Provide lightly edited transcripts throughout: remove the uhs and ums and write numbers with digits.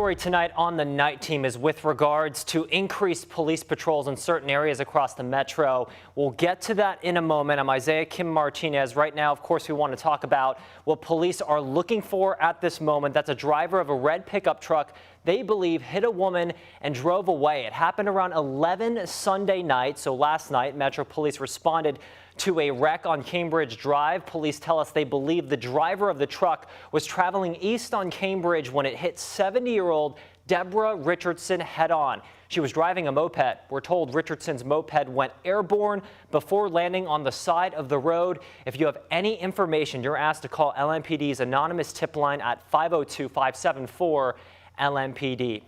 Story tonight on the night team is with regards to increased police patrols in certain areas across the metro. We'll get to that in a moment. I'm Isaiah Kim Martinez. Right now, of course, we want to talk about what police are looking for at this moment. That's a driver of a red pickup truck they believe hit a woman and drove away. It happened around 11 Sunday night. So last night, Metro Police responded to a wreck on Cambridge Drive. Police tell us they believe the driver of the truck was traveling east on Cambridge when it hit 70-year-old Deborah Richardson head-on. She was driving a moped. We're told Richardson's moped went airborne before landing on the side of the road. If you have any information, you're asked to call LMPD's anonymous tip line at 502-574-LMPD.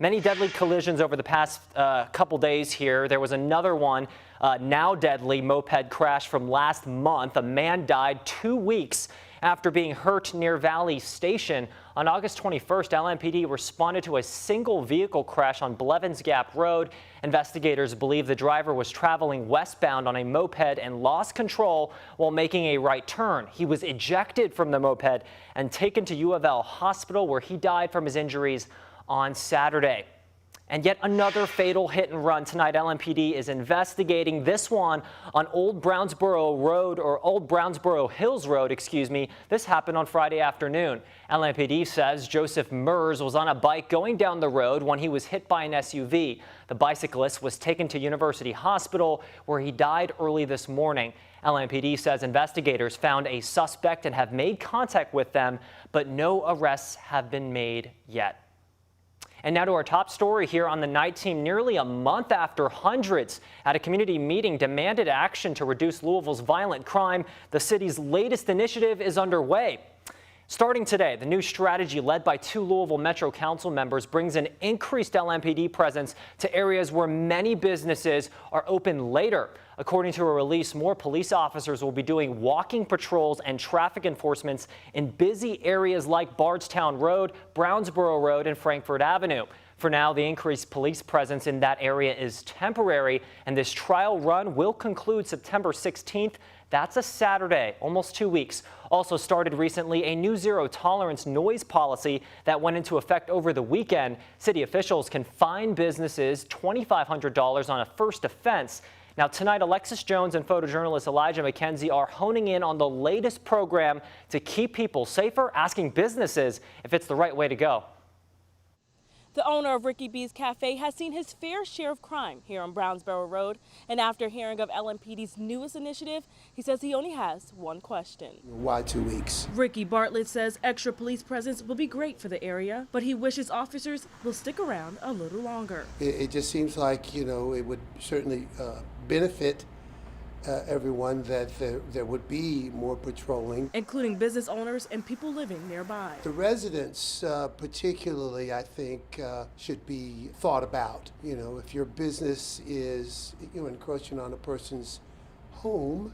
Many deadly collisions over the past couple days here. There was another one, now deadly, moped crash from last month. A man died 2 weeks after being hurt near Valley Station. On August 21st, LMPD responded to a single vehicle crash on Blevins Gap Road. Investigators believe the driver was traveling westbound on a moped and lost control while making a right turn. He was ejected from the moped and taken to U of L Hospital, where he died from his injuries on Saturday. And yet another fatal hit and run tonight. LMPD is investigating this one on Old Brownsboro Road, or Old Brownsboro Hills Road, excuse me. This happened on Friday afternoon. LMPD says Joseph Mers was on a bike going down the road when he was hit by an SUV. The bicyclist was taken to University Hospital, where he died early this morning. LMPD says investigators found a suspect and have made contact with them, but no arrests have been made yet. And now to our top story here on the night team. Nearly a month after hundreds at a community meeting demanded action to reduce Louisville's violent crime, the city's latest initiative is underway. Starting today, the new strategy led by 2 Louisville Metro Council members brings an increased LMPD presence to areas where many businesses are open later. According to a release, more police officers will be doing walking patrols and traffic enforcements in busy areas like Bardstown Road, Brownsboro Road, and Frankfort Avenue. For now, the increased police presence in that area is temporary, and this trial run will conclude September 16th. That's a Saturday, almost 2 weeks. Also started recently a new zero-tolerance noise policy that went into effect over the weekend. City officials can fine businesses $2,500 on a first offense. Now tonight, Alexis Jones and photojournalist Elijah McKenzie are honing in on the latest program to keep people safer, asking businesses if it's the right way to go. The owner of Ricky B's Cafe has seen his fair share of crime here on Brownsboro Road. And after hearing of LMPD's newest initiative, he says he only has one question. Why 2 weeks? Ricky Bartlett says extra police presence will be great for the area, but he wishes officers will stick around a little longer. It just seems like, it would certainly benefit everyone that there would be more patrolling, including business owners and people living nearby. The residents particularly, I think, should be thought about. If your business is encroaching on a person's home,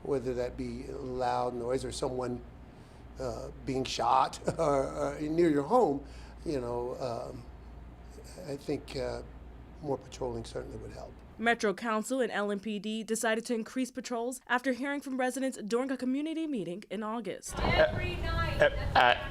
whether that be loud noise or someone being shot or near your home, I think more patrolling certainly would help. Metro Council and LMPD decided to increase patrols after hearing from residents during a community meeting in August. Every night.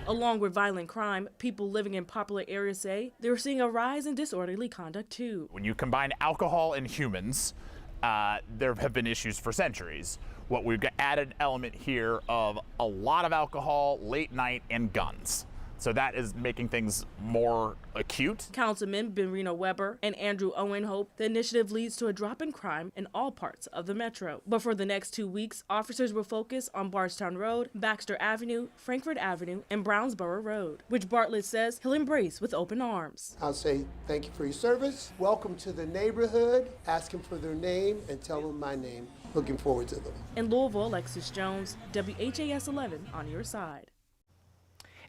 Along with violent crime, people living in popular areas say they're seeing a rise in disorderly conduct too. When you combine alcohol and humans, there have been issues for centuries. What we've got added element here of a lot of alcohol, late night, and guns. So that is making things more acute. Councilman Benrino Weber and Andrew Owen hope the initiative leads to a drop in crime in all parts of the metro. But for the next 2 weeks, officers will focus on Bardstown Road, Baxter Avenue, Frankfort Avenue, and Brownsboro Road, which Bartlett says he'll embrace with open arms. I'll say thank you for your service. Welcome to the neighborhood. Ask them for their name and tell them my name. Looking forward to them. In Louisville, Alexis Jones, WHAS11 on your side.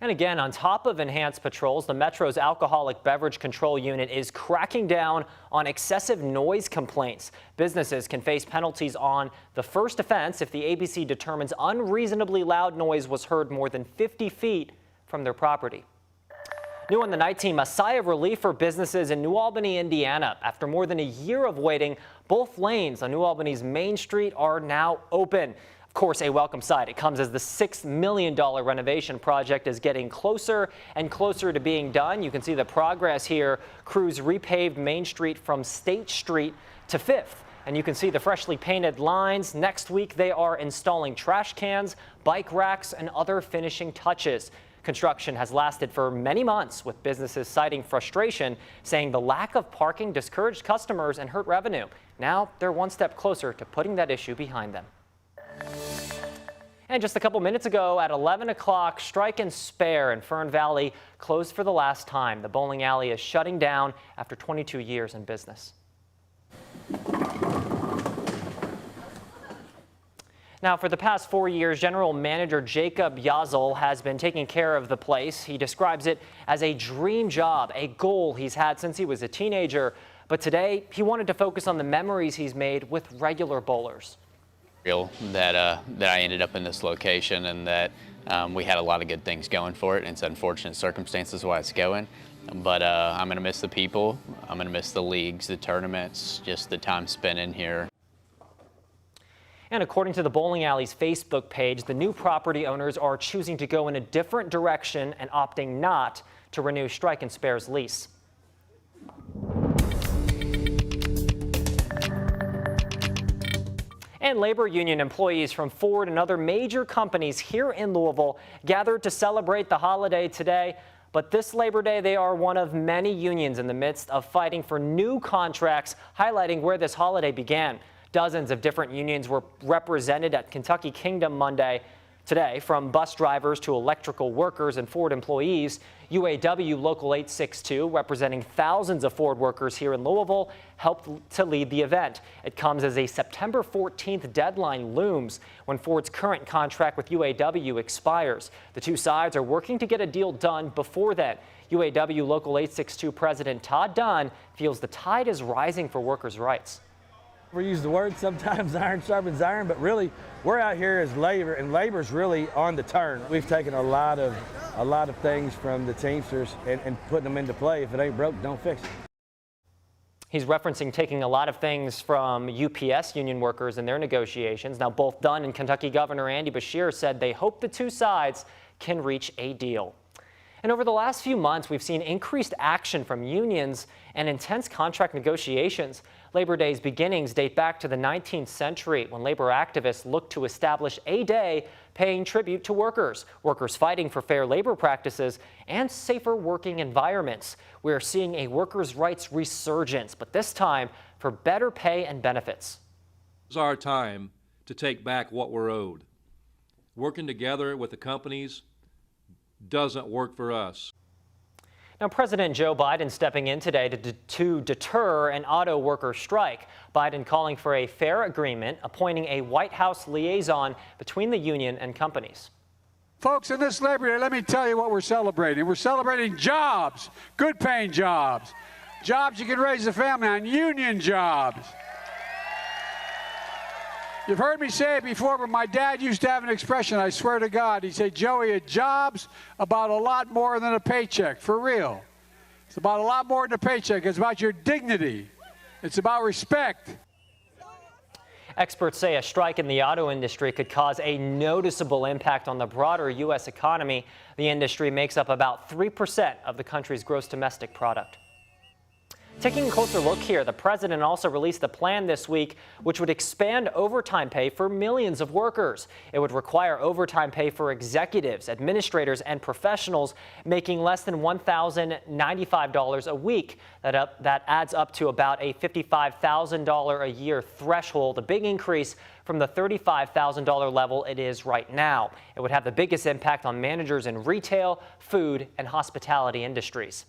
And again, on top of enhanced patrols, the Metro's Alcoholic Beverage Control Unit is cracking down on excessive noise complaints. Businesses can face penalties on the first offense if the ABC determines unreasonably loud noise was heard more than 50 feet from their property. New on the night team, a sigh of relief for businesses in New Albany, Indiana. After more than a year of waiting, both lanes on New Albany's Main Street are now open. Of course, a welcome sight. It comes as the $6 million renovation project is getting closer and closer to being done. You can see the progress here. Crews repaved Main Street from State Street to 5th. And you can see the freshly painted lines. Next week, they are installing trash cans, bike racks, and other finishing touches. Construction has lasted for many months, with businesses citing frustration, saying the lack of parking discouraged customers and hurt revenue. Now they're one step closer to putting that issue behind them. And just a couple minutes ago at 11 o'clock, Strike and Spare in Fern Valley closed for the last time. The bowling alley is shutting down after 22 years in business. Now, for the past 4 years, General Manager Jacob Yazel has been taking care of the place. He describes it as a dream job, a goal he's had since he was a teenager. But today, he wanted to focus on the memories he's made with regular bowlers. That I ended up in this location, and that we had a lot of good things going for it. And it's unfortunate circumstances why it's going, but I'm going to miss the people. I'm going to miss the leagues, the tournaments, just the time spent in here. And according to the bowling alley's Facebook page, the new property owners are choosing to go in a different direction and opting not to renew Strike and Spare's lease. And labor union employees from Ford and other major companies here in Louisville gathered to celebrate the holiday today. But this Labor Day, they are one of many unions in the midst of fighting for new contracts, highlighting where this holiday began. Dozens of different unions were represented at Kentucky Kingdom Monday. Today, from bus drivers to electrical workers and Ford employees, UAW Local 862, representing thousands of Ford workers here in Louisville, helped to lead the event. It comes as a September 14th deadline looms when Ford's current contract with UAW expires. The two sides are working to get a deal done before then. UAW Local 862 President Todd Dunn feels the tide is rising for workers' rights. We use the word sometimes iron sharpens iron, but really we're out here as labor, and labor's really on the turn. We've taken a lot of things from the Teamsters and putting them into play. If it ain't broke, don't fix it. He's referencing taking a lot of things from UPS union workers in their negotiations. Now, both Dunn and Kentucky Governor Andy Beshear said they hope the two sides can reach a deal. And over the last few months, we've seen increased action from unions and intense contract negotiations. Labor Day's beginnings date back to the 19th century when labor activists looked to establish a day paying tribute to workers fighting for fair labor practices and safer working environments. We're seeing a workers' rights resurgence, but this time for better pay and benefits. It's our time to take back what we're owed. Working together with the companies doesn't work for us. Now, President Joe Biden stepping in today to deter an auto worker strike. Biden calling for a fair agreement, appointing a White House liaison between the union and companies. Folks, in this Labor Day, let me tell you what we're celebrating. We're celebrating jobs, good paying jobs, jobs you can raise a family on, union jobs. You've heard me say it before, but my dad used to have an expression, I swear to God. He'd say, Joey, a job's about a lot more than a paycheck, for real. It's about a lot more than a paycheck. It's about your dignity. It's about respect. Experts say a strike in the auto industry could cause a noticeable impact on the broader U.S. economy. The industry makes up about 3% of the country's gross domestic product. Taking a closer look here, the president also released a plan this week which would expand overtime pay for millions of workers. It would require overtime pay for executives, administrators, and professionals making less than $1,095 a week. That adds up to about a $55,000 a year threshold, a big increase from the $35,000 level it is right now. It would have the biggest impact on managers in retail, food, and hospitality industries.